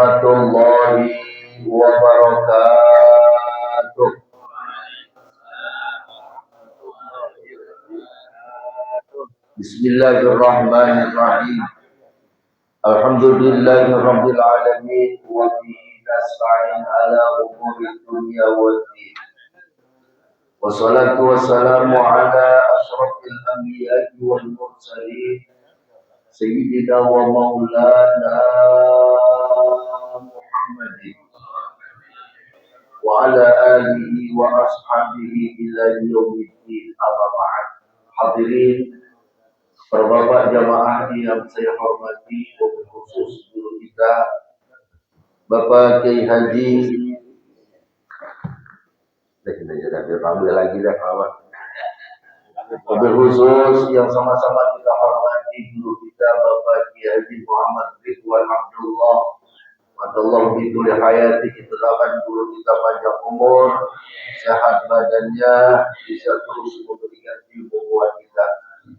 warahmatullahi wabarakatuh. Bismillahirrahmanirrahim. Alhamdulillahirabbil alamin wa bihi nasta'in ala umuri dunya waddin. Wassalatu wassalamu ala asyrafil anbiya'i wal mursalin sayyidina wa maulana Muhammadin wa ala alihi wa ashabihi ila yaumiddin. Amma ba'd. Hadirin Bapak jamaah yang saya hormati, khusus guru kita Bapak Kiai Haji khusus yang sama-sama kita hormati guru kita Bapak Kiai Haji Muhammad Ridwan Abdullah Allah bidul hayati, kita doakan guru kita panjang umur, sehat badannya, bisa terus memberikan ilmu buat kita.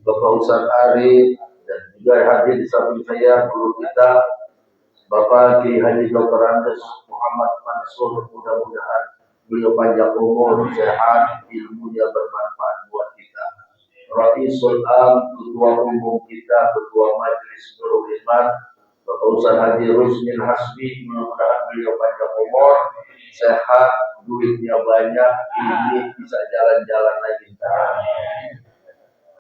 Bapak Ustaz Arif dan juga hadir di samping saya guru kita Bapak Kiai Haji Dr. Andes Muhammad Mansur, mudah-mudahan beliau panjang umur, sehat, ilmunya bermanfaat buat kita. Ra'isul Am, ketua umum kita, ketua majelis Nurul Iman, Bapak Ustaz Haji Rusmin Hasbi, mudah-mudahan beliau panjang umur, sehat, duitnya banyak, ini bisa jalan-jalan lagi.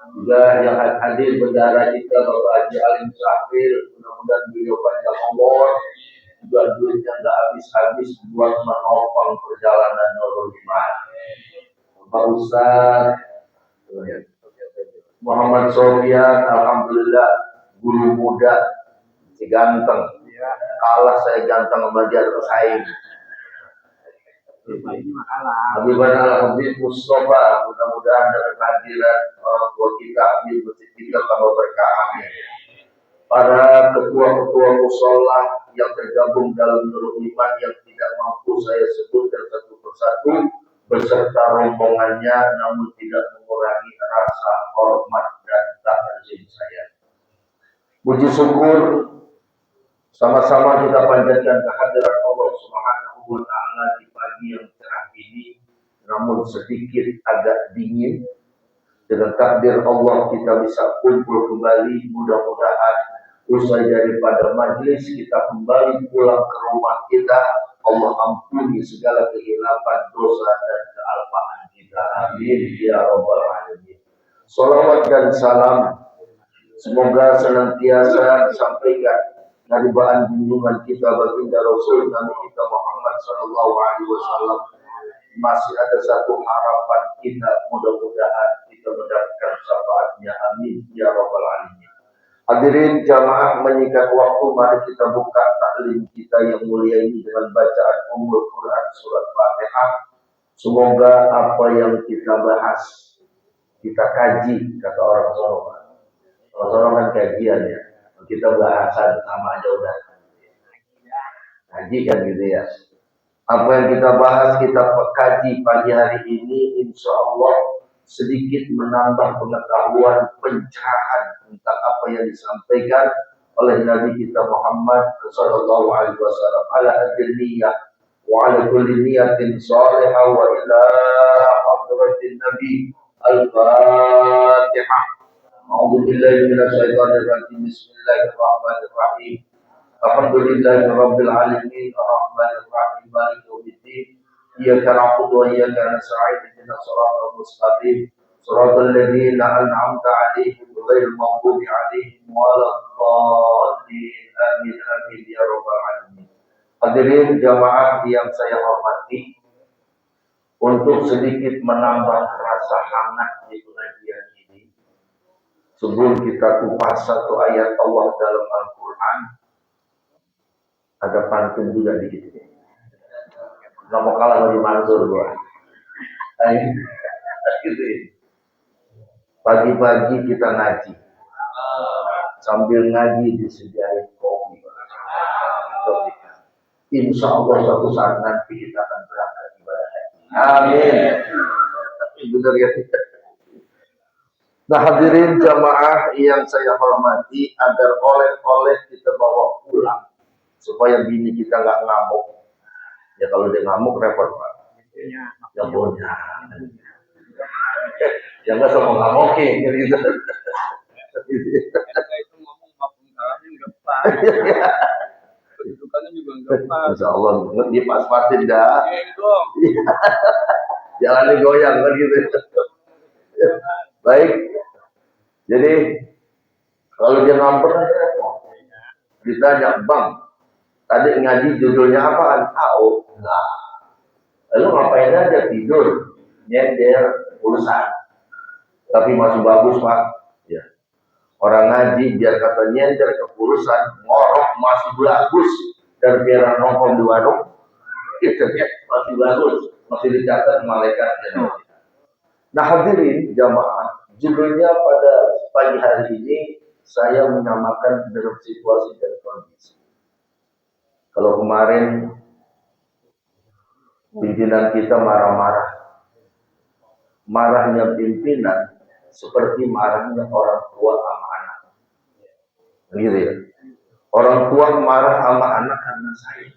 Juga yang hadir bendara kita Bapak Haji Alim Syafir, mudah-mudahan beliau panjang umur, juga duitnya nggak habis-habis buat menopang perjalanan Nurul Iman. Bapak Ustaz Muhammad Sofian, alhamdulillah guru muda, si ganteng, kalah saya ganteng sama dia bersaing. Habibana Al-Habib Mustafa, mudah-mudahan dengan kehadiran orang tua kita, Habib Masjid kita tambah berkah, amin. Para ketua-ketua musola yang tergabung dalam Nurul Iman yang tidak mampu saya sebutkan satu persatu beserta rombongannya, namun tidak mengurangi rasa hormat dan takzim saya. Puji syukur sama-sama kita panjatkan kehadiran Allah Subhanahu wa taala di pagi yang cerah ini, namun sedikit agak dingin. Dengan takdir Allah kita bisa kumpul kembali, mudah-mudahan usai daripada majlis kita kembali pulang ke rumah kita, Allah ampuni segala kehilapan, dosa dan kealpaan kita. Amin ya rabbal alamin. Salawat dan salam semoga senantiasa disampaikan dari bahan junjungan kita baginda Rasul Nabi kita Muhammad sallallahu alaihi wasallam. Masih ada satu harapan kita, mudah-mudahan kita mendapatkan syafaatnya, amin ya rabbal alamin. Hadirin jamaah, menyikat waktu, mari kita buka taklim kita yang mulia ini dengan bacaan Ummul Quran surat Fatihah. Semoga apa yang kita bahas, kita kaji, kata orang Sorong. Orang Sorong kan kajian ya, kita bahasan sama aja udah kaji kan gitu ya. Apa yang kita bahas, kita kaji pagi hari ini, insya Allah sedikit menambah pengetahuan, pencerahan tentang apa yang disampaikan oleh Nabi kita Muhammad sallallahu alaihi wasallam. Ala adniyah wa ala kulli niyatin salihah wa ila hadratin Nabi. Al-Fatihah. A'udzu billahi minasyaitonir rajim. Bismillahirrahmanirrahim. Alhamdulillahirabbil alamin, arrahmanir rahim, maliki yaumiddin. Iyyaka na'budu wa iyyaka nasta'in, ihdinas siratal mustaqim, siratal ladzina an'amta 'alaihim ghairil maghdubi 'alaihim waladdallin. Amin amin ya rabbal alamin. Hadirin jamaah yang saya hormati, untuk sedikit menambah rasa hangat di pengajian ini, sebelum kita kupas satu ayat Allah dalam Al-Quran, ada pantun juga dikit. Nggak mau kalah dari Mansur gua. Pagi-pagi kita ngaji, sambil ngaji disediain kopi. Insya Allah suatu saat nanti kita akan berangkat ibadah haji. Amin. Benar ya. Nah hadirin jamaah yang saya hormati, agar oleh-oleh kita bawa pulang, supaya bini kita nggak ngamuk. Ya kalau dia ngamuk repot Pak. Ya punya. Ya nggak sama ngamukin gitu. Itu ngomong apapun salahnya nggak pas. Kedudukannya juga nggak pas. Insya Allah dia pas-pasin dah. Dong. Jalannya goyang kan gitu. Baik. Jadi kalau dia ngambek ditanya, Bang, tadi ngaji judulnya apaan? Tahu. Nah, lalu ngapain aja tidur, nyender, urusan. Tapi masih bagus Pak. Ya. Orang ngaji biar kata nyender kepurusan, ngorok masih bagus daripada nongkrong di warung. Itu masih bagus, masih dicatat malaikat. Nah hadirin jamaah, judulnya pada pagi hari ini saya menamakan dalam situasi dan kondisi. Kalau kemarin pimpinan kita marah-marah, marahnya pimpinan seperti marahnya orang tua sama anak. Gitu ya. Orang tua marah sama anak karena sayang.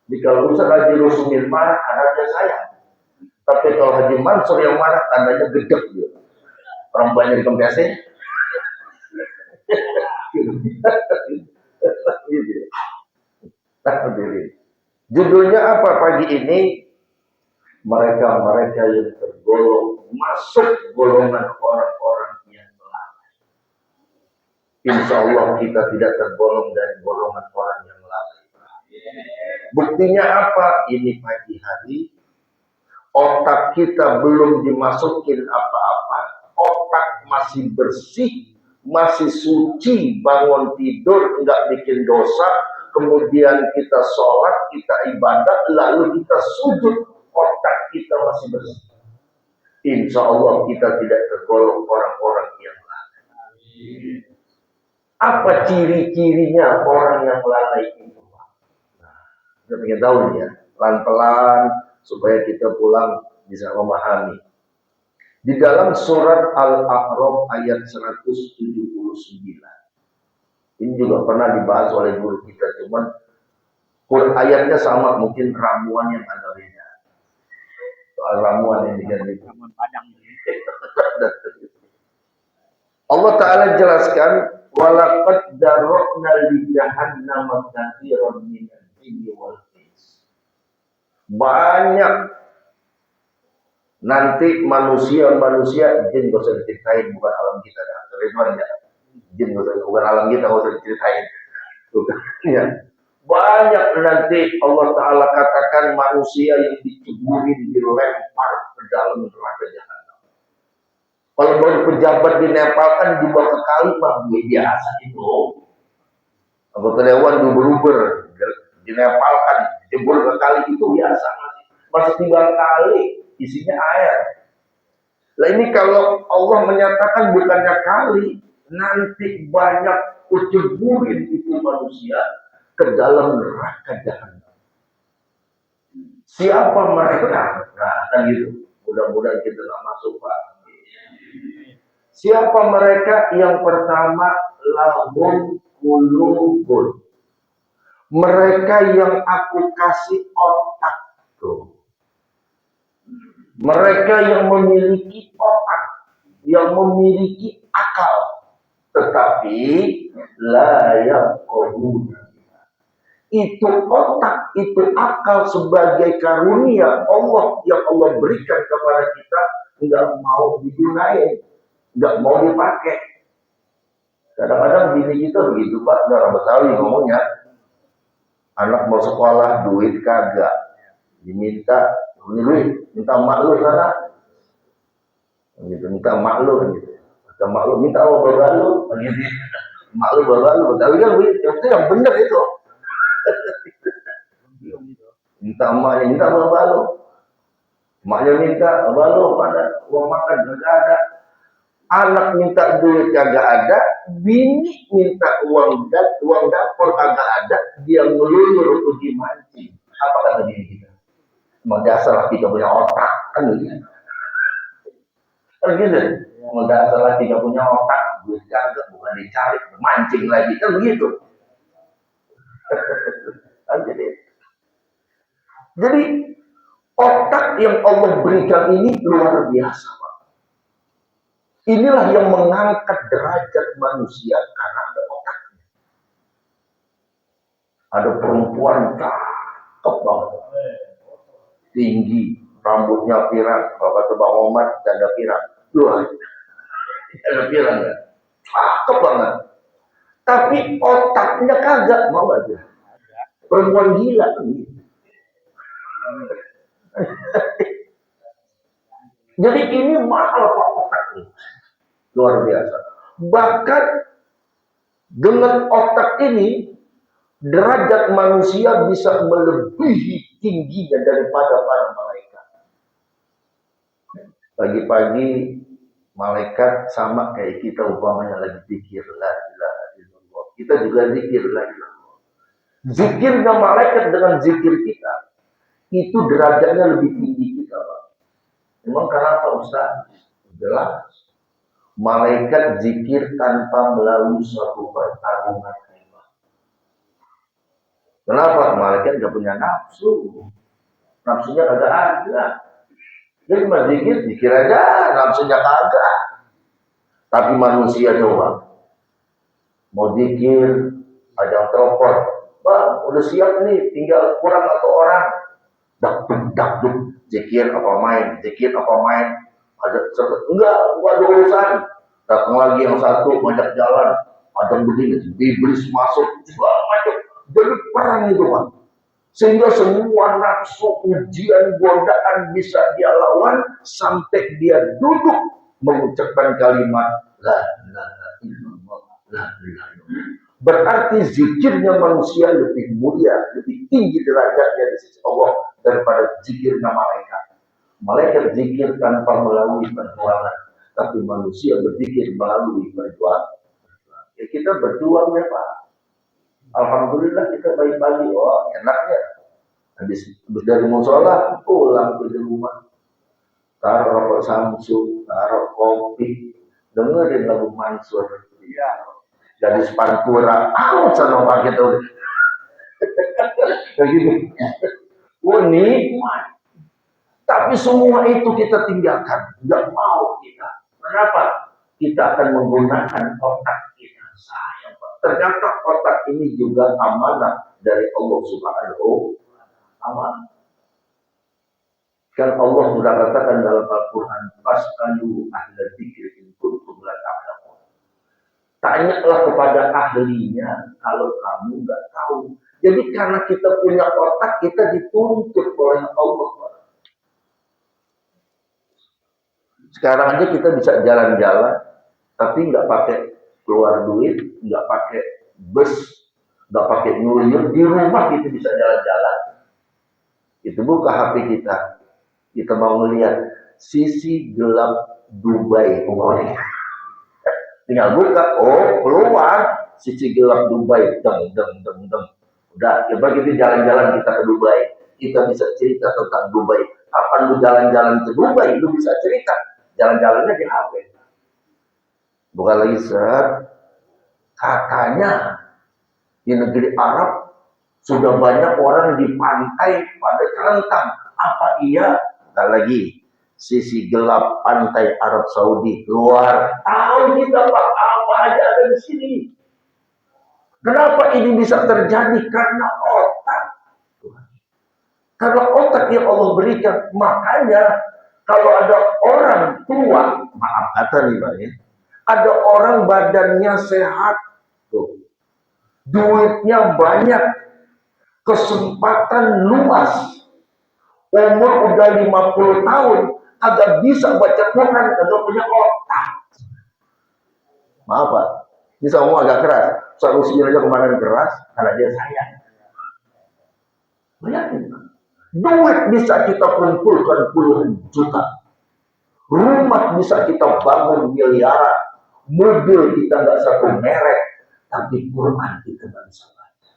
Jadi kalau Ustaz Haji Rusmin marah, anaknya sayang. Tapi kalau Haji Mansur yang marah, tandanya gedek dia. Orang banyak dikempesin. Gitu ya. Judulnya apa pagi ini? Mereka-mereka yang tergolong masuk golongan orang-orang yang lalai. Insya Allah kita tidak tergolong dari golongan orang yang lalai. Buktinya apa? Ini pagi hari otak kita belum dimasukin apa-apa, otak masih bersih, masih suci, bangun tidur, enggak bikin dosa, kemudian kita sholat, kita ibadah, lalu kita sujud, otak kita masih bersih. Insya Allah kita tidak tergolong orang-orang yang lalai. Apa ciri-cirinya orang yang lalai itu? Nah, kita ingin tahu nih ya, pelan-pelan supaya kita pulang bisa memahami. Di dalam surat Al-A'raf ayat 179. Ini juga pernah dibahas oleh guru kita, cuman ayatnya sama, mungkin ramuan yang ada beda. Soal ramuan yang diganti. Ramuan Padang. Allah Ta'ala jelaskan, walaqad darokna li jahannam katsiran minal jinni wal ins. Banyak nanti manusia, jin gak usah diceritain, bukan alam kita dah. Ridwan ya, jin bukan alam kita, gak usah diceritain. Ya. Banyak nanti Allah Ta'ala katakan manusia yang diceburin, dilempar ke dalam neraka jahanam. Kalau baru pejabat dinempalkan dibawa ke kali, mah biasa itu. Anggota dewan diuber-uber, dinempalkan, jebol ke kali itu biasa. Masih tinggal kali, isinya air. Nah ini kalau Allah menyatakan bukannya kali, nanti banyak kuceburin itu manusia ke dalam neraka jahanam. Siapa mereka? Nah kan gitu. Mudah-mudahan kita nggak masuk Pak. Siapa mereka? Yang pertama, lahum qulubun. Mereka yang aku kasih otak tuh. Mereka yang memiliki otak, yang memiliki akal, tetapi layak qulubun. Itu otak, itu akal sebagai karunia Allah yang Allah berikan kepada kita, nggak mau digunakan, nggak mau dipakai. Kadang-kadang bini kita begitu Pak, orang Betawi ngomongnya, anak mau sekolah duit kagak, diminta duit, minta mak lu sana, gitu, minta mak lu, gitu, minta apa baru lu, gitu, mak lu baru, Betawi kan begitu, itu yang benar itu. Minta emaknya, minta balu, emaknya minta balu, mana uang makan kagak ada, anak minta duit kagak ada, bini minta uang dapur kagak ada, dia ngelulur pergi mancing. Apa kata diri kita? Emang dasar laki gak punya otak, kan gitu? Kan gitu? Emang dasar laki gak punya otak, duit kagak, bukan dicari, mancing lagi, kan begitu? Jadi otak yang Allah berikan ini luar biasa, Pak. Inilah yang mengangkat derajat manusia karena ada otaknya. Ada perempuan cakep banget, tinggi, rambutnya pirang. Kalau kata Bang Omar, janda pirang. Luar, janda pirang ya, cakep banget. Tapi otaknya kagak, mau aja. Perempuan gila ini. Jadi ini mahal Pak otak ini. Luar biasa. Bahkan dengan otak ini derajat manusia bisa melebihi tingginya daripada para malaikat. Pagi-pagi malaikat sama kayak kita umpamanya lagi zikir la ilaha illallah. Kita juga zikir la ilaha illallah. Zikirnya malaikat dengan zikir kita itu derajatnya lebih tinggi kita, Pak. Memang kenapa Ustaz? Jelas. Malaikat zikir tanpa melalui suatu pertarungan hebat. Kenapa? Malaikat gak punya nafsu. Nafsunya kagak ada. Dia cuma zikir aja, nafsunya kagak. Tapi manusia coba. Mau zikir, ada yang telepon. Bang, udah siap nih, tinggal kurang atau orang. Dakduk. Zikir apa main? Ada enggak ada urusan. Datang lagi yang satu banyak jalan, ada begini, iblis masuk segala macam. Jadi perang itu Pak. Sehingga semua nafsu, ujian, godaan bisa dia lawan sampai dia duduk mengucapkan kalimat la ilaha illallah, la ilaha illallah. Berarti zikirnya manusia lebih mulia, lebih tinggi derajatnya di sisi Allah daripada zikirnya malaikat. Malaikat zikir tanpa melalui perjuangan, tapi manusia berzikir melalui perjuangan. Ya, kita berjuang ya Pak. Alhamdulillah kita pagi-pagi, wah enaknya. Habis dari musola pulang ke rumah, taruh rokok Samsung, taruh kopi, dengerin lagu Mansur. Iya. Jadi Pantura, sana pakai tuh. Kayak gitu. Oh nikmat. Tapi semua itu kita tinggalkan, nggak mau kita. Kenapa? Kita akan menggunakan otak kita. Sayang, Pak. Ternyata otak ini juga amanah dari Allah Subhanahu amanah. Kan Allah sudah katakan dalam Al-Quran, "Fas'alu ahla dzikri in kuntum la ta'lamun." Tanyalah kepada ahlinya kalau kamu nggak tahu. Jadi karena kita punya otak, kita dituntut oleh Allah. Sekarang aja kita bisa jalan-jalan, tapi nggak pakai keluar duit, nggak pakai bus, nggak pakai nyuyur, di rumah kita bisa jalan-jalan. Itu buka HP kita mau melihat sisi gelap Dubai umumnya. Tinggal buka, oh keluar sisi gelap Dubai, deng. Udah, coba kita jalan-jalan kita ke Dubai, kita bisa cerita tentang Dubai. Kapan lu jalan-jalan ke Dubai, lu bisa cerita. Jalan-jalannya di HP. Bukan lagi katanya di negeri Arab sudah banyak orang di pantai pada terlentang. Apa iya? Bukan lagi sisi gelap pantai Arab Saudi keluar. Tahu kita Pak, apa aja ada di sini. Kenapa ini bisa terjadi? Karena otak. Karena otak yang Allah berikan. Makanya kalau ada orang tua, maaf kata nih Pak ya, ada orang badannya sehat, tuh, duitnya banyak, kesempatan luas, umur udah 50 tahun, agak bisa baca Quran, agak punya otak. Maaf Pak, ini semua agak keras. Soal usia aja kemarin keras, karena dia sayang. Bayangin Pak. Duit bisa kita kumpulkan puluhan juta. Rumah bisa kita bangun miliaran. Mobil kita nggak satu merek. Tapi Quran kita nggak bisa baca.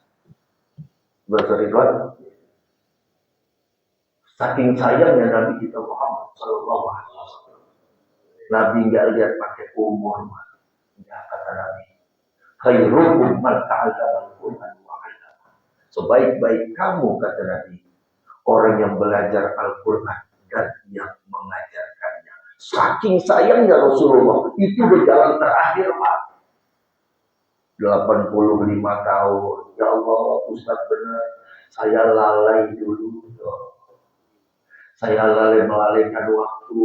Berserikot. Saking sayangnya Nabi kita Muhammad Sallallahu Alaihi Wasallam. Nabi nggak lihat pakai umur. Nggak kata Nabi. Khairukum man ta'allama al-Quran wa 'allama. Sebaik-baik kamu, kata Nabi, orang yang belajar Al-Quran dan yang mengajarkannya. Saking sayangnya Rasulullah, itu berjalan terakhir, Pak. 85 tahun. Ya Allah, Ustaz benar. Saya lalai dulu. Saya melalaikan waktu,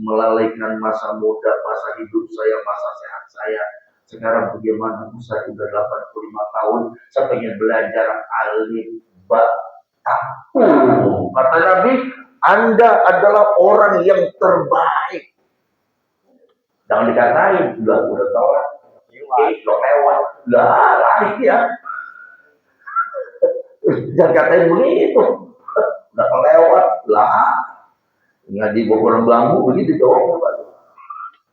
melalaikan masa muda, masa hidup saya, masa sehat saya. Sekarang bagaimana? Saya sudah 85 tahun, saya pengen belajar alif ba ta. Kata Nabi, Anda adalah orang yang terbaik. Jangan dikatain, udah telat, lewat, lari ya. Jangan katain begitu, udah kelewat lah. Ngaji Bogor Bambu begitu jawabnya, Pak.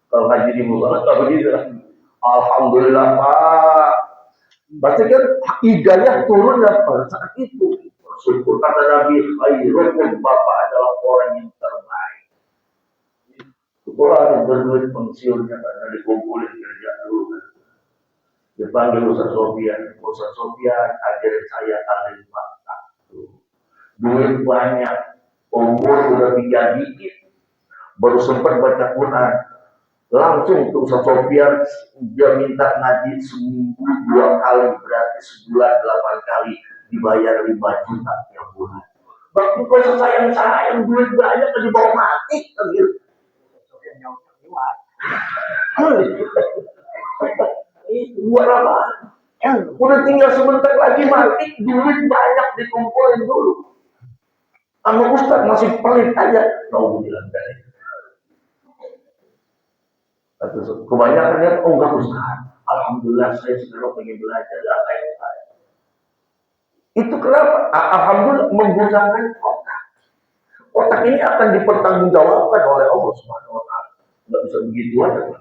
Kalau ngaji di Bogor tak begitu. Alhamdulillah, Pak. Berarti kan hidayah turun pada saat itu. Bersyukur, kata Nabi, khairukum, Bapak adalah orang yang terbaik. Sekolah yang berduit pensiunnya karena dikumpulin kerja dulu. Dipanggil Ustaz Sofian, ajarin saya alif ba ta. Duit banyak, umur udah 3 digit, baru sempat baca Quran. Langsung tuh Ustaz Sofian, dia minta ngaji seminggu 2 kali, berarti sebulan 8 kali, dibayar 5 juta tiap bulan. Waktu kau sayang duit banyak dibawa mati, gitu. Buat apa? Udah tinggal sebentar lagi mati, duit banyak dikumpulin dulu. Sama Ustaz masih pelit aja. Tahu bilang dari. Kebanyakan ya, oh enggak Ustaz. Alhamdulillah saya sekarang pengen belajar saya. Itu kenapa? Alhamdulillah menggunakan otak. Otak ini akan dipertanggungjawabkan oleh Allah Subhanahu wa taala. Enggak bisa begitu aja.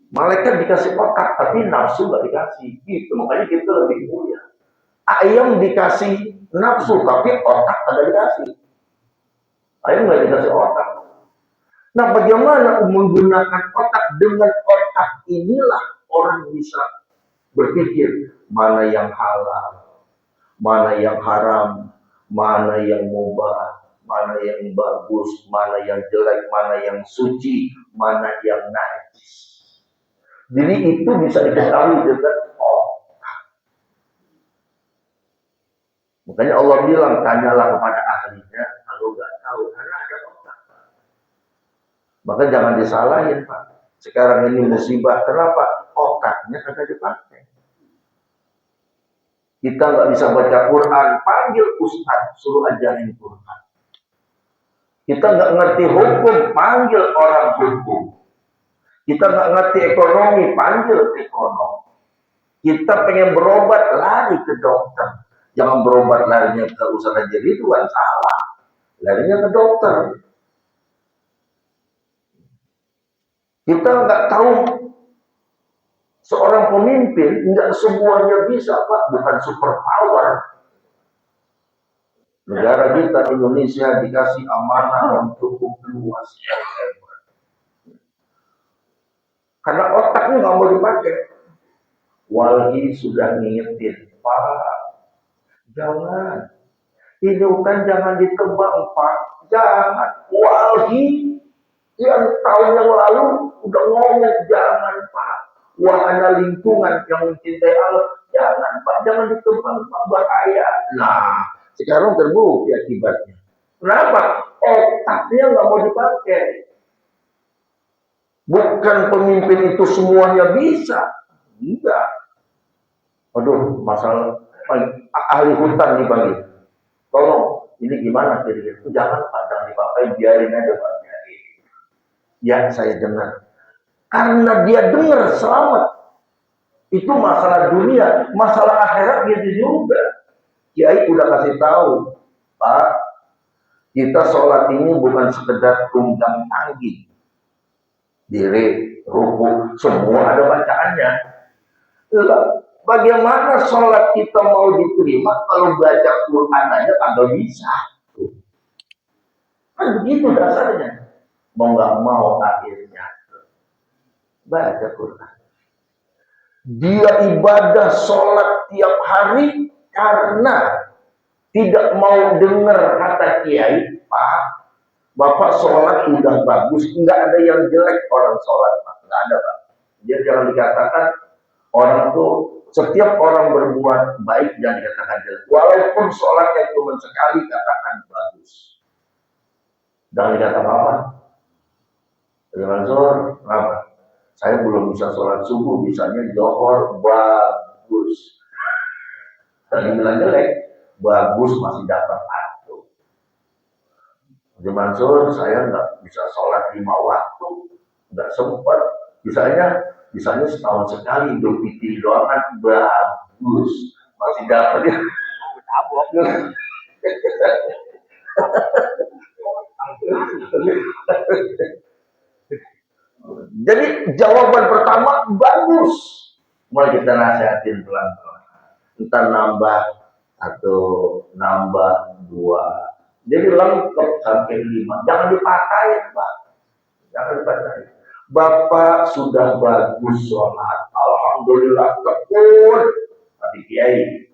Malaikat dikasih otak, tapi nafsu nggak dikasih. Gitu, makanya kita lebih mulia. Ayam dikasih nafsu, tapi otak ada dikasih. Ayam nggak dikasih otak. Nah, bagaimana menggunakan otak? Dengan otak inilah orang bisa berpikir mana yang halal, mana yang haram, mana yang mubah, mana yang bagus, mana yang jelek, mana yang suci, mana yang najis. Jadi itu bisa diketahui dengan otak. Makanya Allah bilang, tanyalah kepada ahlinya kalau nggak tahu, karena ada otak. Maka jangan disalahin, Pak. Sekarang ini musibah, kenapa? Otaknya kagak dipakai. Kita nggak bisa baca Quran, panggil ustaz, suruh ajarin Quran. Kita nggak ngerti hukum, panggil orang hukum. Kita nggak ngerti ekonomi, panggil ekonom. Kita pengen berobat, lari ke dokter. Jangan berobat larinya ke Ustaz Haji Ridwan, salah. Larinya ke dokter. Kita nggak tahu seorang pemimpin, nggak semuanya bisa, Pak. Bukan super power. Negara kita Indonesia dikasih amanah yang cukup luas. Karena otaknya nggak mau dipakai. Walhi sudah ngingetin, Pak, jangan. Ini hutan jangan ditebang, Pak. Jangan. Walhi yang tahun yang lalu udah ngomong, jangan, Pak. Wahana lingkungan yang mencintai Allah, jangan, Pak. Jangan ditebang, Pak. Bahaya. Nah, sekarang terbukti akibatnya. Kenapa? Otaknya nggak mau dipakai. Bukan pemimpin itu semuanya bisa. Enggak. Aduh, masalah ahli hutan nih Bang. Tolong, ini gimana kira-kira? Jangan Pak, jangan dipakai, biarin aja Pak. Ya, saya dengar. Karena dia dengar selamat. Itu masalah dunia, masalah akhirat gitu juga. Kiai udah kasih tahu, Pak, kita sholat ini bukan sekedar tunggang tanggi. Diri, ruku, semua ada bacaannya. Bagaimana sholat kita mau diterima kalau baca Quran aja kagak bisa? Kan begitu dasarnya. Mau nggak mau akhirnya baca Quran. Dia ibadah sholat tiap hari karena tidak mau dengar kata kiai, Pak, Bapak sholat udah bagus, nggak ada yang jelek orang sholat, Pak. Nggak ada, Pak. Dia jangan dikatakan orang tuh, setiap orang berbuat baik jangan dikatakan jelek. Walaupun sholatnya cuma sekali, katakan bagus. Jangan dikatakan apa? Mansur, kenapa? Saya belum bisa sholat subuh, bisanya zohor, bagus. Tadi bilang jelek, bagus masih dapat satu. Haji Mansur, saya nggak bisa sholat 5 waktu, nggak sempat. Bisanya setahun sekali, Idul Fitri doang kan bagus, masih dapat ya. Jadi jawaban pertama bagus. Mulai kita nasihatin pelan-pelan. Entah nambah atau nambah 2. Jadi lengkap sampai 5. Jangan dipatahin, Pak. Jangan dipatahin. Bapak sudah bagus sholat. Alhamdulillah tekun. Tapi kiai.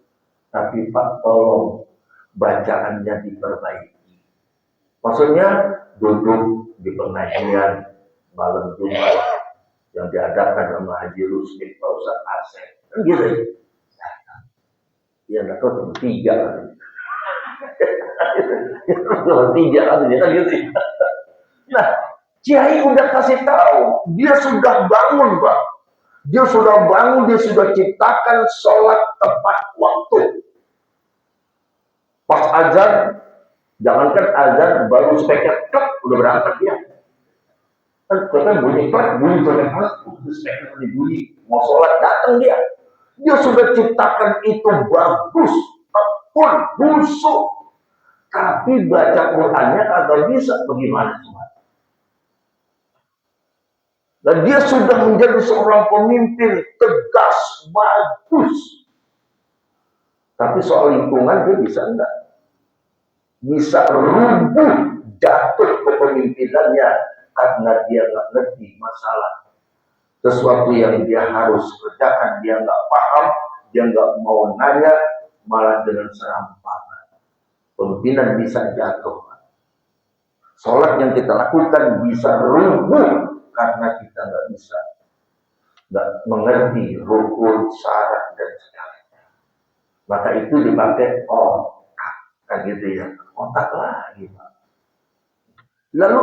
Tapi Pak tolong bacaannya diperbaiki. Maksudnya duduk di pengajian malam Jumat yang diadakan sama Haji Rusdi, Pak Ustaz Asep, kan gitu ya. Nggak tahu 3 kan gitu. Nah, Kiai udah kasih tahu, dia sudah bangun, Pak. Dia sudah bangun, dia sudah ciptakan sholat tepat waktu. Pas azan, jangankan azan baru speaker klek udah berangkat dia. Kan bunyi klek, bunyi klek, speaker bunyi, mau sholat datang dia. Dia sudah ciptakan itu bagus, tekun, busuk. Tapi baca Qur'annya kagak bisa, bagaimana cuma? Dan dia sudah menjadi seorang pemimpin tegas, bagus. Tapi soal lingkungan dia bisa enggak? Bisa rubuh, jatuh kepemimpinannya karena dia nggak ngerti masalah. Sesuatu yang dia harus kerjakan, dia nggak paham, dia nggak mau nanya, malah dengan serampangan. Pemimpinan bisa jatuh. Sholat yang kita lakukan bisa rubuh karena kita nggak mengerti rukun, syarat dan segalanya. Maka itu dipakai otak, kan gitu ya, otak lagi, Pak. Lalu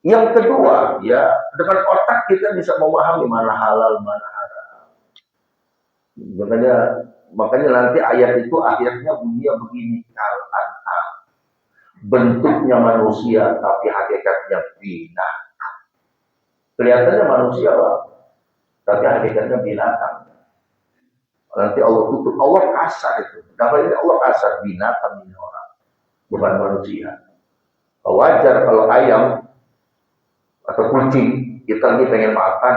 yang kedua, ya dengan otak kita bisa memahami mana halal, mana haram. Makanya nanti ayat itu akhirnya bunyinya begini, kal-an'am. Bentuknya manusia, tapi hakikatnya binatang. Kelihatannya manusia, Pak, tapi hakikatnya binatang. Nanti Allah tutup, Allah kasar itu. Kenapa ini Allah kasar? Binatang ini orang, bukan manusia. Wajar kalau ayam atau kucing, kita lagi pengen makan,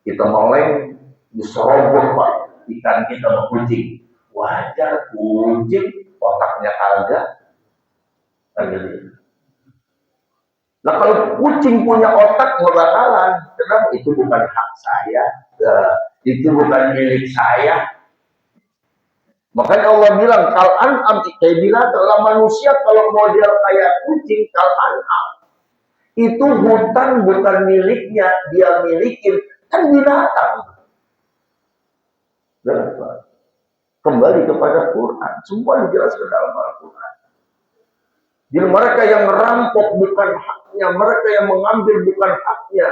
kita meleng, diserobot, Pak, ikan kita sama kucing. Wajar, kucing, otaknya kagak. Nah kalau kucing punya otak, nggak bakalan. Kenapa? Itu bukan hak saya, itu bukan milik saya. Makanya Allah bilang, kal-an'am, kayak bilang, kalau manusia kalau model kayak kucing, kal-an'am. Itu hutan bukan miliknya, dia milikin, kan binatang. Kembali kepada Quran, semua dijelaskan dalam Al-Quran. Jadi mereka yang merampok bukan haknya, mereka yang mengambil bukan haknya,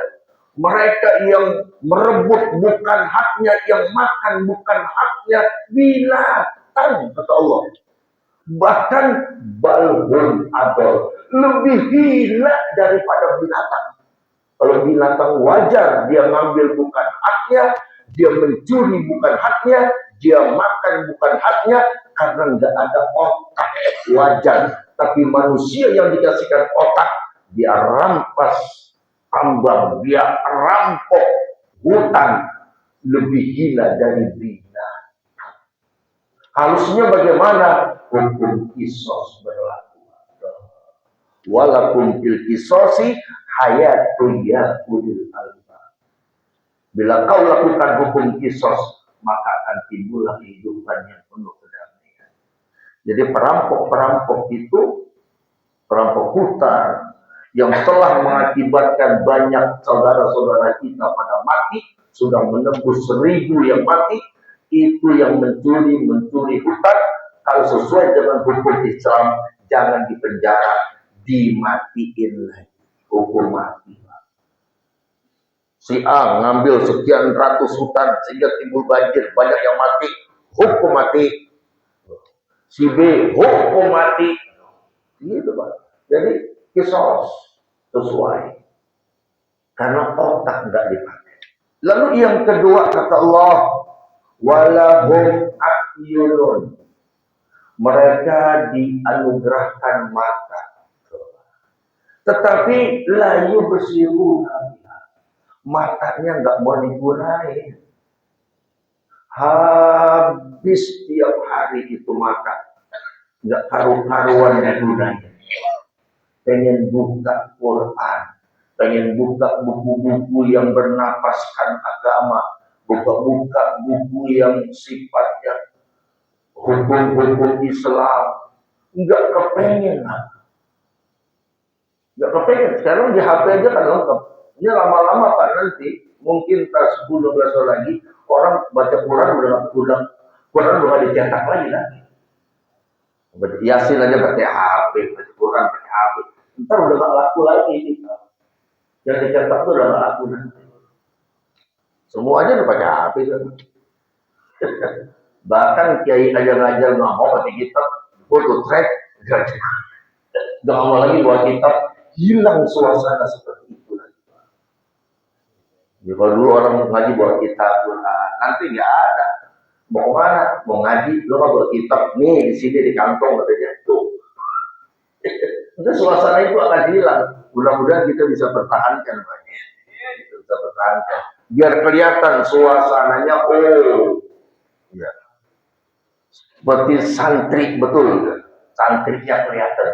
mereka yang merebut bukan haknya, yang makan bukan haknya, binatang, kata Allah. Bahkan balhum adol, lebih gila daripada binatang. Kalau binatang wajar, dia ngambil bukan haknya, dia mencuri bukan haknya, dia makan bukan haknya, karena nggak ada otak, wajar. Tapi manusia yang dikasihkan otak, dia rampas tambang, dia rampok hutan, lebih gila dari binatang. Harusnya bagaimana? Hukum kisos berlaku. Walakum fil kisosi hayatun ya ulil albab. Bila kau lakukan hukum kisos, maka akan timbullah kehidupan yang penuh kedamaian. Jadi perampok-perampok itu, perampok hutan, yang telah mengakibatkan banyak saudara-saudara kita pada mati, sudah menembus 1000 yang mati, itu yang mencuri hutan, kalau sesuai dengan hukum Islam, jangan dipenjara, dimatiin lagi, hukum mati. Si A ngambil sekian ratus hutan sehingga timbul banjir, banyak yang mati, hukum mati. Si B hukum mati, gitu Pak. Jadi kisos sesuai, karena otak nggak dipakai. Lalu yang kedua kata Allah, walahum a'yunun, mereka dianugerahkan mata, tetapi la yubsiruna, matanya nggak mau digunain. Habis tiap hari itu mata, nggak karu-karuan digunain. Pengen buka Quran, pengen buka buku-buku yang bernapaskan agama, buka-buka buku yang sifatnya hukum-hukum Islam, nggak kepengen. Nggak kepengen. Sekarang di HP aja kan lengkap. Ini lama-lama Pak, nanti mungkin tas 10-12 tahun lagi orang baca Quran Quran udah dicetak lagi nanti. Yasin aja pakai HP, baca Quran pakai HP. Ntar udah gak laku lagi kita. Yang dicetak tuh udah gak laku nanti. Semua aja udah pakai HP kan. Bahkan kiai aja ngajar nggak mau pakai kitab, foto track, nggak mau lagi bawa kitab, hilang suasana seperti itu. Ya, kalau dulu orang ngaji bawa kitab, nanti nggak ada. Mau kemana? Mau ngaji, lo nggak bawa kitab nih di sini di kantong katanya tuh. Itu suasana itu akan hilang. Mudah-mudahan kita bisa pertahankan banyak. Kita bisa pertahankan. Biar kelihatan suasananya, oh, ya. Seperti santri betul, santrinya kelihatan.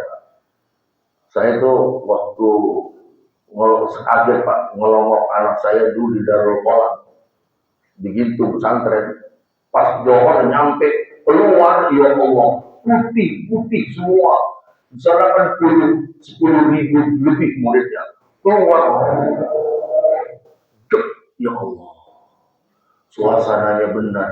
Saya tuh waktu kaget Pak, ngelongok anak saya dulu di Darul Qolam, begitu pesantren, pas Johor nyampe keluar, ya Allah, putih semua, misalkan 10.000 lebih muridnya, keluar, ya Allah, suasananya benar.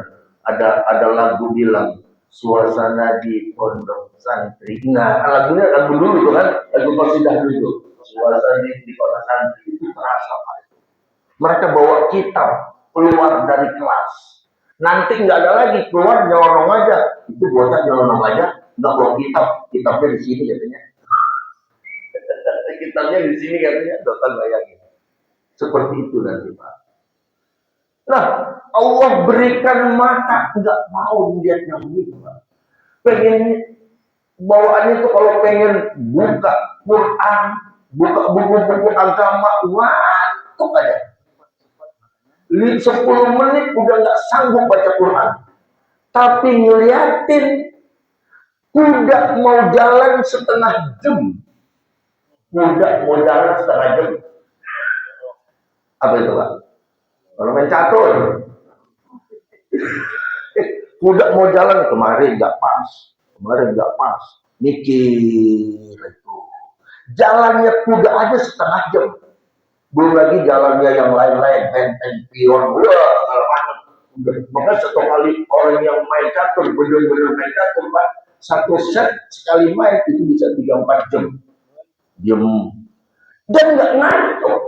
Ada lagu bilang suasana di pondok santri. Nah, lagu dulu tuh kan, lagu qasidah dulu. Suasana di kota santri itu terasa Pak. Mereka bawa kitab keluar dari kelas. Nanti nggak ada lagi keluar nyolong aja. Itu bocah nyolong aja, nggak bawa kitab. Kitabnya di sini katanya. Kitabnya di sini katanya. Dokter bayangin. Seperti itu nanti Pak. Nah, Allah berikan mata, nggak mau melihat yang begitu Pak. Pengen bawaannya tuh kalau pengen buka Quran, buka buku-buku agama, ngantuk aja. 10 menit udah nggak sanggup baca Quran. Tapi ngeliatin kuda mau jalan setengah jam. Kuda mau jalan setengah jam. Apa itu Pak? Kalau main catur. Kuda mau jalan kemarin nggak pas. Mikir itu. Jalannya kuda aja setengah jam. Belum lagi jalannya yang lain-lain, benteng, pion, segala macam. Maka satu kali orang yang main catur, benar-benar main catur, Pak, satu set sekali main itu bisa 3-4 jam. Diem. Dan nggak ngantuk.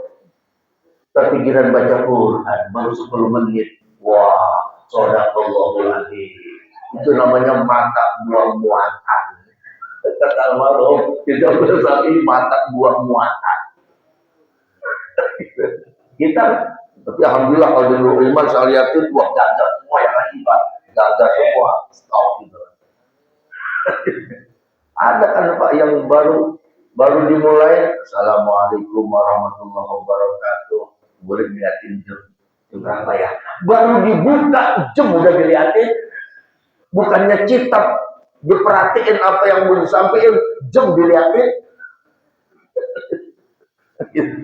Tapi pikiran baca Quran baru 10 menit. Wah, shadaqallahul adzim. Itu namanya mata buah muatan. Kata almarhum, tidak bersama mata buah muatan. Kita, tapi alhamdulillah kalau dulu iman saya lihat itu buah gagah semua yang lagi Pak. Gagah semua. Stop gitu. Ada kan Pak yang baru dimulai. Assalamualaikum warahmatullahi wabarakatuh. Boleh dilihatin jam berapa ya? Baru dibuka jam udah dilihatin. Bukannya kitab diperhatiin apa yang mau disampaikan, jam dilihatin.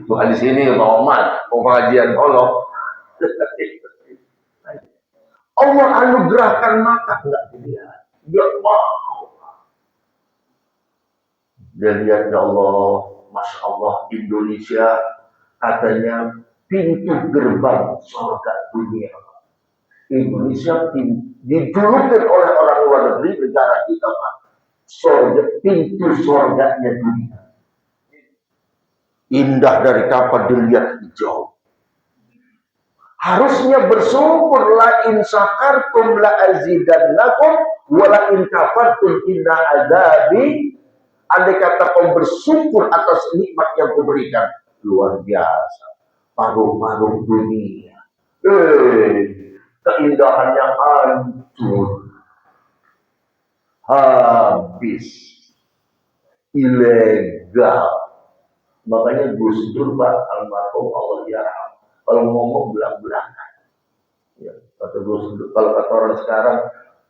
Bukan di sini Pak Omar, pengajian tolong. Allah anugerahkan mata, enggak dilihat. Dia mau. Dia lihat, ya Allah, Masya Allah, Indonesia katanya pintu gerbang surga dunia. Indonesia dijulukin oleh orang luar negeri negara kita, Pak. Surga, pintu surganya dunia. Indah dari kapan dilihat hijau. Harusnya bersyukur, la in syakartum la azidannakum wa la in kafartum inna azabi. Andai kata kau bersyukur atas nikmat yang kuberikan, luar biasa. Paruh-paruh dunia. Keindahannya hancur. Habis. Ilegal. Makanya Gus Dur, Pak, almarhum Allah yarham, kalau ngomong belang-belangan. Ya, kata Gus Dur, kalau kata orang sekarang,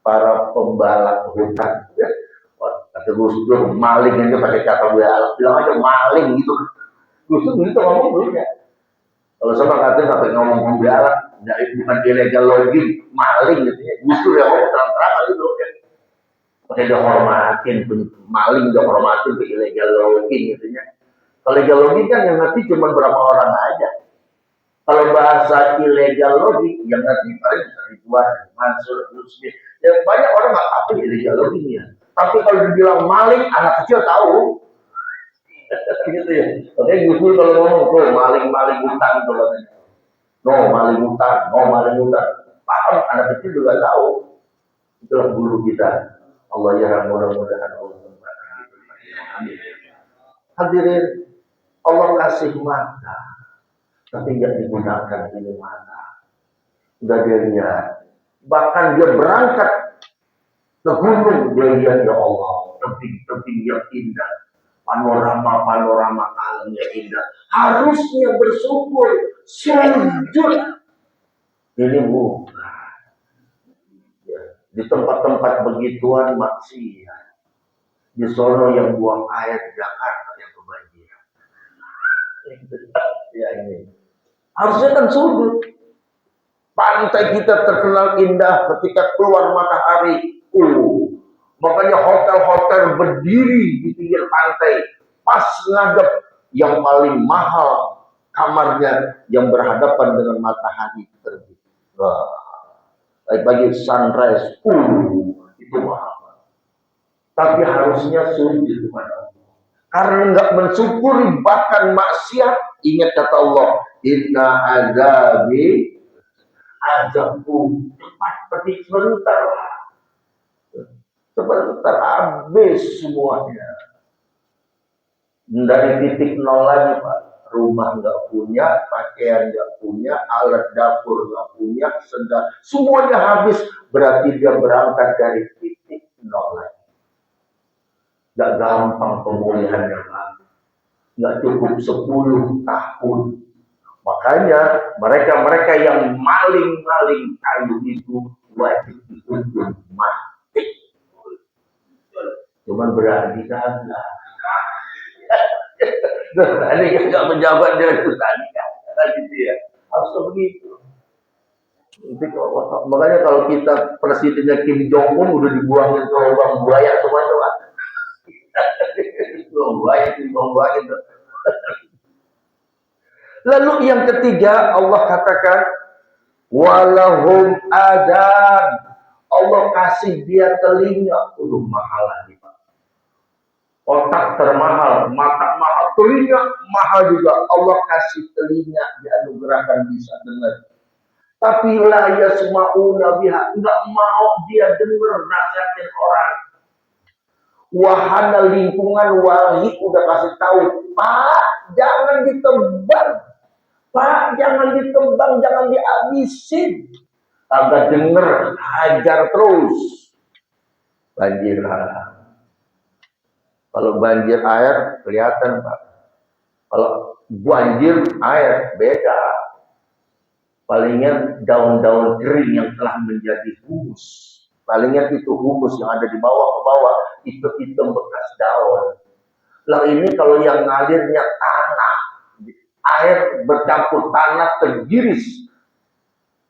para pembalap hutan, ya. Kata Gus Dur, maling aja pakai kata bilang aja maling gitu. Gus Dur gitu ngomong dulu ya. Kalau sama katanya sampai ngomong pembalap, bukan ilegal logging, maling gitu ya. Gus Dur yang ngomong terang-terangan gitu ya. Pakai dihormatin, maling dihormatin ke ilegal logging gitu ya. Kalau ilegal logging kan yang ngerti cuma berapa orang aja. Kalau bahasa ilegal logging yang ngerti paling ribuan, Mansur, Lusmi. Ya banyak orang nggak apa ilegal logging ya. Tapi kalau dibilang maling, anak kecil tahu. Gitu ya. Oke, Gus Dur kalau ngomong tuh maling utang tuh katanya. No maling utang. Paham, anak kecil juga tahu. Itulah guru kita. Allah ya mudah-mudahan Allah. Amin. Hadirin, Allah kasih mata, tapi nggak digunakan ini mata. Udah dia lihat. Bahkan dia berangkat ke gunung, dia lihat, ya Allah, tebing-tebing yang indah, panorama alam yang indah. Harusnya bersyukur, sujud. Ini bukan. Ya, di tempat-tempat begituan maksiat. Di sono yang buang air, Jakarta yang kebanjiran. Ya ini. Harusnya kan sujud. Pantai kita terkenal indah ketika keluar matahari. Makanya hotel-hotel berdiri di pinggir pantai, pas ngadep yang paling mahal kamarnya yang berhadapan dengan matahari terbit. Bagi sunrise, itu mahal. Tapi harusnya sujud kepada Allah. Karena nggak mensyukuri bahkan maksiat, ingat kata Allah, inna azabi azabku cepat pergi sebentar. Sebentar habis semuanya. Dari titik nol lagi, Pak. Rumah nggak punya, pakaian nggak punya, alat dapur nggak punya, semuanya habis. Berarti dia berangkat dari titik nol lagi. Nggak gampang pemulihannya, Pak. Nggak cukup 10 tahun. Makanya mereka yang maling-maling kayu itu wajib dihukum mati. Cuman berani kagak. Berani kagak menjabat dari tadi kan gitu ya. Harus begitu. Makanya kalau kita presidennya Kim Jong Un udah dibuangin ke lubang buaya semua itu kan. Buangin. Lalu yang ketiga Allah katakan walahum adan. Allah kasih dia telinga. Mahal lagi, Pak. Otak termahal, mata mahal, telinga mahal juga. Allah kasih telinga, dianugerahkan bisa dengar. Tapi la yasma'una biha, enggak mau dia dengar nasihatin orang. Wahana lingkungan wali udah kasih tahu, Pak, jangan ditebang. Pak, jangan ditebang, jangan dihabisin. Agak denger, hajar terus. Banjir. Kalau banjir air, kelihatan, Pak. Kalau banjir air, beda. Palingnya daun-daun kering yang telah menjadi humus. Palingnya itu humus yang ada di bawah ke bawah, itu bekas daun. Lalu ini kalau yang ngalirnya tanah, air bercampur tanah tergiris.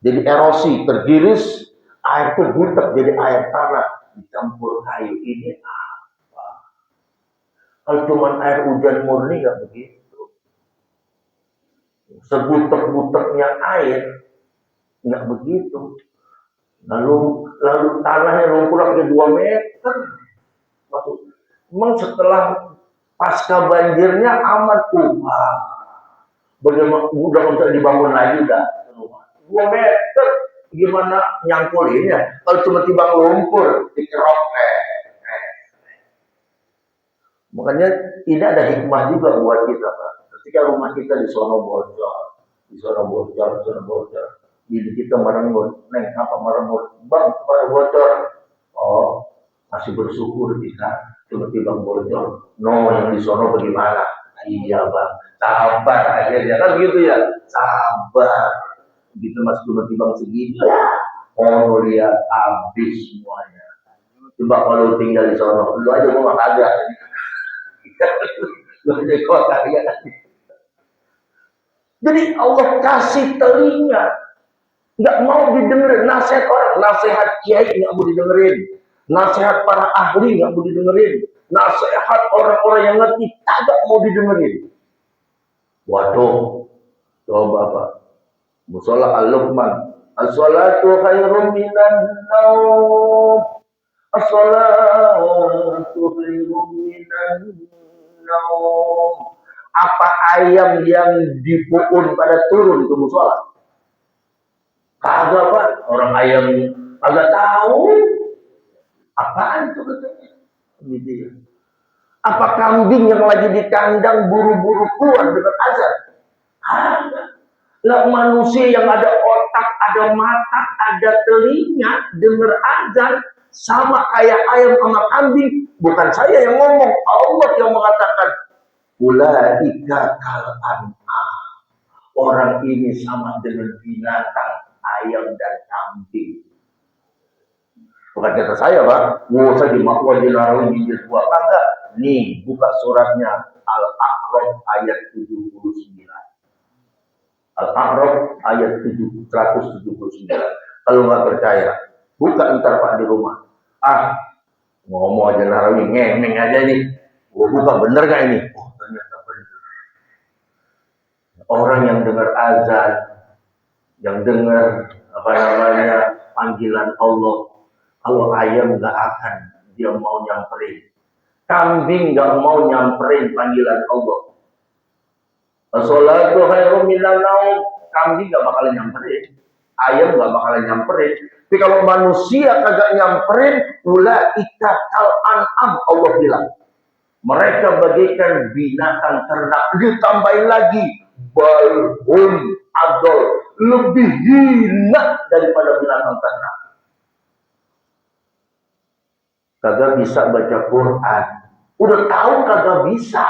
jadi erosi, tergiris, air itu butek jadi air tanah, dicampur kayu. Ini apa? Kalau cuma air hujan murni nggak begitu. Sebutek-buteknya air nggak begitu. Lalu tanahnya lumpur sampai 2 meter. Memang setelah pasca banjirnya amat kuat. Bagaimana udah nggak bisa dibangun lagi udah. 2 meter gimana nyangkulinnya? Kalau cuma timbang lumpur dikerok. Makanya ini ada hikmah juga buat kita, Pak. Ketika rumah kita di sono bocor, jadi kita merengut, neng apa merengut, bang pada bocor, oh masih bersyukur kita, tiba-tiba bocor, no yang di sono bagaimana? Iya bang, sabar akhirnya kan begitu ya, sabar, gitu mas tiba-tiba segitu, oh lihat habis semuanya. Coba kalau tinggal di sono, lu aja gua kagak, lu aja gua kagak. Jadi Allah kasih telinga, nggak mau didengerin nasihat orang, nasihat kiai nggak mau didengerin, nasihat para ahli nggak mau didengerin, nasihat orang-orang yang ngerti tidak mau didengerin. Waduh, coba Pak, musola al-Luqman, as-salatu khairum minan naum, as-salatu khairum minan naum. Apa ayam yang dipukul pada turun ke musola? Kagak Pak, orang ayam kagak tahu apaan itu katanya. Gitu ya. Apa kambing yang lagi di kandang buru-buru keluar dengan azan? Ada. Lah manusia yang ada otak, ada mata, ada telinga, dengar azan sama kayak ayam sama kambing. Bukan saya yang ngomong, Allah yang mengatakan ulaika kal an'am. Orang ini sama dengan binatang, ayam dan kambing. Bukan kata saya, Pak. Nggak usah dimakwa dilarang jinjil gua kagak. Nih, buka suratnya Al-A'raf ayat 79. Al-A'raf ayat 179. Kalau nggak percaya, buka ntar Pak di rumah. Ngomong aja Narawi, ngemeng aja nih. Gua buka bener gak ini? Oh, ternyata bener. Orang yang dengar azan, yang dengar panggilan Allah, kalau ayam nggak akan dia mau nyamperin, kambing nggak mau nyamperin panggilan Allah. As-salatu khairum minan naum, kambing nggak bakalan nyamperin, ayam nggak bakalan nyamperin. Tapi kalau manusia kagak nyamperin, ulaika kal an'am, Allah bilang. Mereka bagaikan binatang ternak. Ditambahin lagi, balhum adol, lebih hina daripada binatang ternak. Kagak bisa baca Quran. Udah tahu kagak bisa.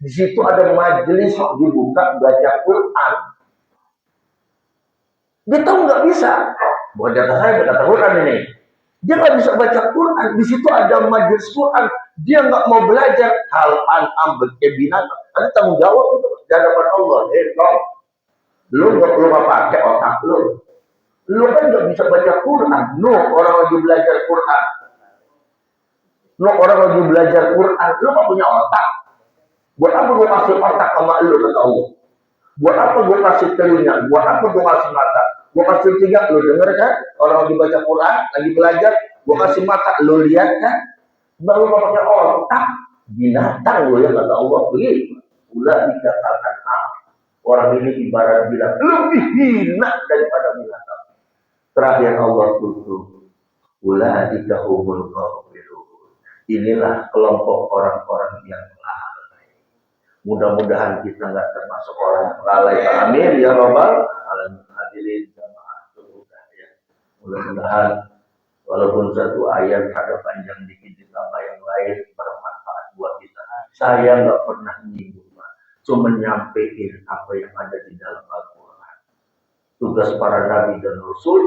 Di situ ada majelis dibuka baca Quran. Dia tahu nggak bisa. Bukan data saya, data Quran ini. Dia nggak bisa baca Quran. Di situ ada majelis Quran. Dia nggak mau belajar hal an'am binatang. Ada tanggung jawab untuk di hadapan Allah. Lu nggak perlu pakai otak lu. Lu kan nggak bisa baca Quran. Lu orang lagi belajar Quran. Lu orang lagi belajar Quran. Lu nggak punya otak. Buat apa gue kasih otak sama lu kata Allah? Buat apa gue kasih telinga? Buat apa gue kasih mata? Gue kasih telinga, lu denger kan? Orang lagi baca Quran, lagi belajar. Gue kasih mata, lu lihat kan? Baru gak pakai otak, binatang lo ya kata Allah begitu. Ulah dikatakan orang ini ibarat bilang lebih hina daripada binatang. Terakhir Allah tutup. Ulah dikahumul kafirun. Inilah kelompok orang-orang yang lalai. Mudah-mudahan kita nggak termasuk orang lalai. Amin ya rabbal alamin. Hadirin jamaah ya. Mudah-mudahan walaupun satu ayat ada panjang dikit ditambah yang lain bermanfaat buat kita. Saya nggak pernah nyinggung, Pak. Cuma nyampein apa yang ada di dalam Al-Quran. Tugas para nabi dan rasul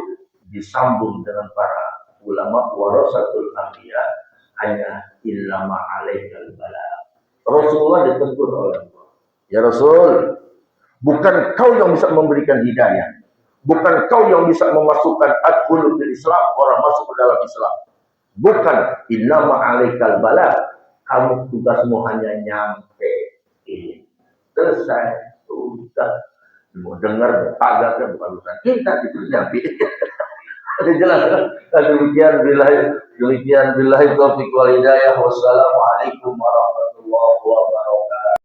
disambung dengan para ulama warasatul anbiya hanya illama alaikal bala. Rasulullah ditegur oleh Allah. Ya Rasul, bukan kau yang bisa memberikan hidayah. Bukan kau yang bisa memasukkan ad-khulu fil Islam, orang masuk ke dalam Islam. Bukan, innama alaikal balagh. Kamu tugasmu hanya nyampe. Selesai. Sudah. Mau dengar agaknya bukan urusan kita, itu nyampe. Ada jelas kan? Demikian billahi taufiq wal hidayah. Wassalamualaikum warahmatullahi wabarakatuh.